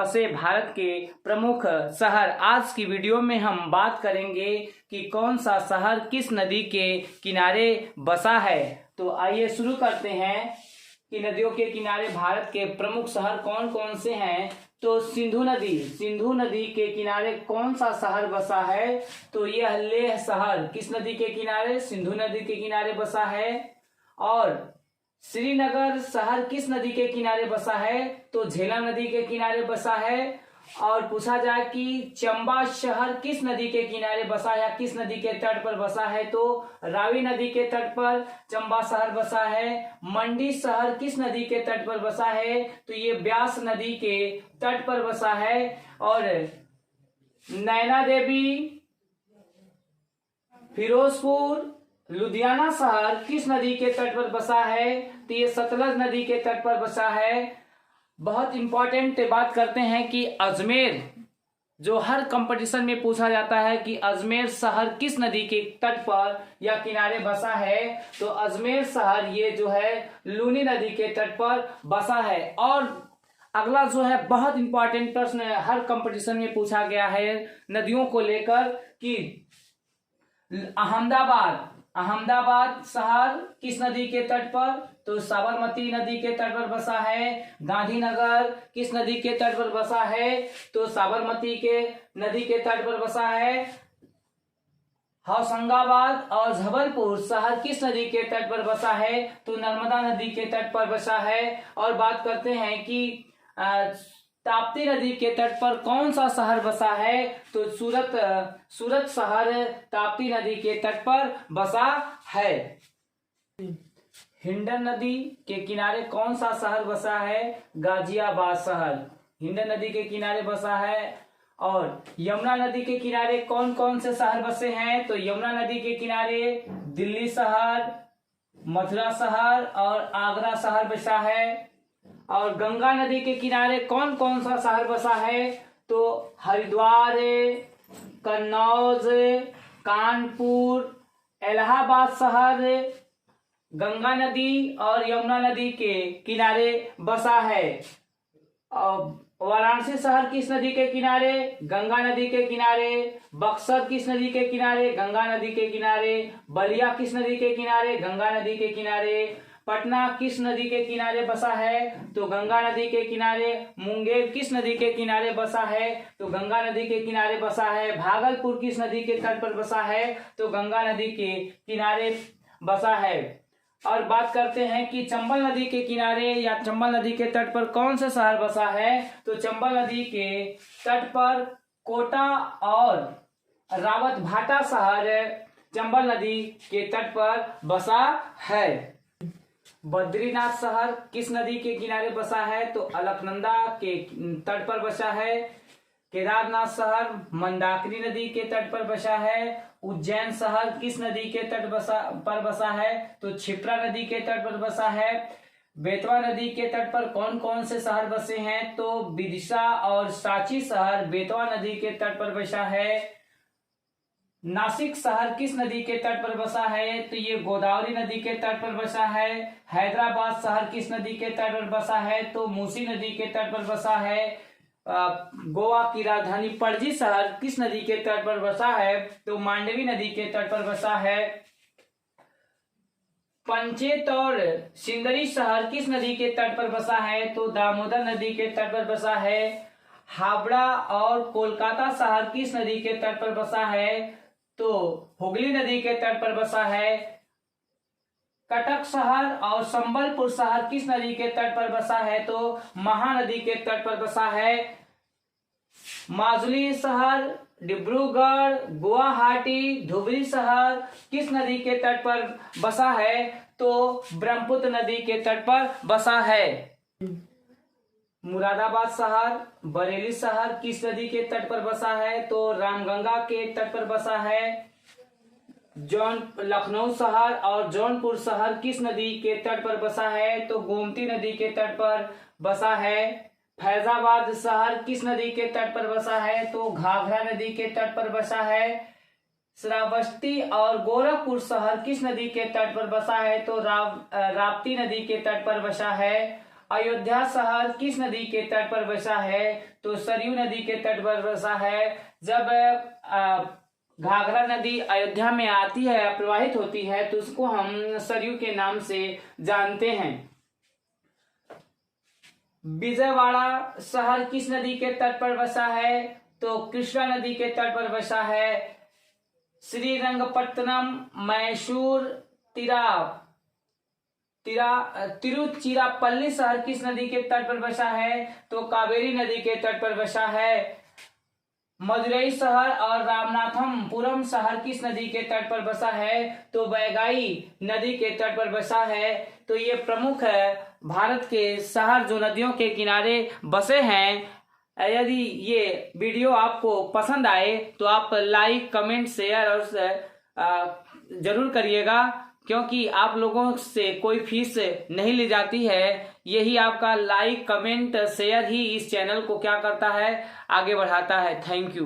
बसे भारत के प्रमुख शहर। आज की वीडियो में हम बात करेंगे कि कौन सा शहर किस नदी के किनारे बसा है। तो आइए शुरू करते हैं कि नदियों के किनारे भारत के प्रमुख शहर कौन कौन से हैं। तो सिंधु नदी के किनारे कौन सा शहर बसा है। तो यह लेह शहर किस नदी के किनारे, सिंधु नदी के किनारे बसा है। और श्रीनगर शहर किस नदी के किनारे बसा है, तो झेलम नदी के किनारे बसा है। और पूछा जाए कि चंबा शहर किस नदी के किनारे बसा है या किस नदी के तट पर बसा है, तो रावी नदी के तट पर चंबा शहर बसा है। मंडी शहर किस नदी के तट पर बसा है, तो ये ब्यास नदी के तट पर बसा है। और नैना देवी, फिरोजपुर, लुधियाना शहर किस नदी के तट पर बसा है, तो ये सतलज नदी के तट पर बसा है। बहुत इंपॉर्टेंट बात करते हैं कि अजमेर, जो हर कंपटीशन में पूछा जाता है कि अजमेर शहर किस नदी के तट पर या किनारे बसा है, तो अजमेर शहर ये जो है लूनी नदी के तट पर बसा है। और अगला जो है बहुत इंपॉर्टेंट प्रश्न हर कंपटीशन में पूछा गया है नदियों को लेकर कि अहमदाबाद शहर किस नदी के तट पर, तो साबरमती नदी के तट पर बसा है। गांधीनगर किस नदी के तट पर बसा है, तो साबरमती के नदी के तट पर बसा है। होशंगाबाद और जबलपुर शहर किस नदी के तट पर बसा है, तो नर्मदा नदी के तट पर बसा है। और बात करते हैं कि ताप्ती नदी के तट पर कौन सा शहर बसा है, तो सूरत शहर ताप्ती नदी के तट पर बसा है। हिंडन नदी के किनारे कौन सा शहर बसा है, गाजियाबाद शहर हिंडन नदी के किनारे बसा है। और यमुना नदी के किनारे कौन कौन से शहर बसे हैं, तो यमुना नदी के किनारे दिल्ली शहर, मथुरा शहर और आगरा शहर बसा है। और गंगा नदी के किनारे कौन कौन सा शहर बसा है, तो हरिद्वार, कन्नौज, कानपुर, इलाहाबाद शहर गंगा नदी और यमुना नदी के किनारे बसा है। वाराणसी शहर किस नदी के किनारे, गंगा नदी के किनारे। बक्सर किस नदी के किनारे, गंगा नदी के किनारे। बलिया किस नदी के किनारे, गंगा नदी के किनारे। पटना किस नदी के किनारे बसा है, तो गंगा नदी के किनारे। मुंगेर किस नदी के किनारे बसा है, तो गंगा नदी के किनारे बसा है। भागलपुर किस नदी के तट पर बसा है, तो गंगा नदी के किनारे बसा है। और बात करते हैं कि चंबल नदी के किनारे या चंबल नदी के तट पर कौन सा शहर बसा है, तो चंबल नदी के तट पर कोटा और रावतभाटा शहर चंबल नदी के तट पर बसा है। बद्रीनाथ शहर किस नदी के किनारे बसा है, तो अलकनंदा के तट पर बसा है। केदारनाथ शहर मंदाकिनी नदी के तट पर बसा है। उज्जैन शहर किस नदी के तट पर बसा है, तो क्षिप्रा नदी के तट पर बसा है। बेतवा नदी के तट पर कौन कौन से शहर बसे हैं, तो विदिशा और सांची शहर बेतवा नदी के तट पर बसा है। नासिक शहर किस नदी के तट पर बसा है, तो ये गोदावरी नदी के तट पर बसा है। हैदराबाद शहर किस नदी के तट पर बसा है, तो मूसी नदी के तट पर बसा है। गोवा की राजधानी पणजी शहर किस नदी के तट पर बसा है, तो मांडवी नदी के तट पर बसा है। पंचेत और सिंदरी शहर किस नदी के तट पर बसा है, तो दामोदर नदी के तट पर बसा है। हावड़ा और कोलकाता शहर किस नदी के तट पर बसा है, तो हुगली नदी के तट पर बसा है। कटक शहर और संबलपुर शहर किस नदी के तट पर बसा है, तो महानदी के तट पर बसा है। माजुली शहर, डिब्रूगढ़, गुवाहाटी, धुबरी शहर किस नदी के तट पर बसा है, तो ब्रह्मपुत्र नदी के तट पर बसा है। मुरादाबाद शहर, बरेली शहर किस नदी के तट पर बसा है, तो रामगंगा के तट पर बसा है। लखनऊ शहर और जौनपुर शहर किस नदी के तट पर बसा है, तो गोमती नदी के तट पर बसा है। फैजाबाद शहर किस नदी के तट पर बसा है, तो घाघरा नदी के तट पर बसा है। श्रावस्ती और गोरखपुर शहर किस नदी के तट पर बसा है, तो राप्ती नदी के तट पर बसा है। अयोध्या शहर किस नदी के तट पर बसा है? तो सरयू नदी के तट पर बसा है। जब घाघरा नदी अयोध्या में आती है, प्रवाहित होती है, तो उसको हम सरयू के नाम से जानते हैं। विजयवाड़ा शहर किस नदी के तट पर बसा है? तो कृष्णा नदी के तट पर बसा है। श्रीरंगपट्टनम, मैसूर, तिरुचिरापल्ली शहर किस नदी के तट पर बसा है? तो कावेरी नदी के तट पर बसा है। मदुरई शहर और रामनाथपुरम शहर किस नदी के तट पर बसा है? तो वैगाई नदी के तट पर बसा है। तो ये प्रमुख भारत के शहर जो नदियों के किनारे बसे हैं। यदि ये वीडियो आपको पसंद आए तो आप लाइक, कमेंट, शेयर और जरूर करिएगा, क्योंकि आप लोगों से कोई फीस नहीं ली जाती है। यही आपका लाइक, कमेंट, शेयर ही इस चैनल को क्या करता है, आगे बढ़ाता है। Thank you.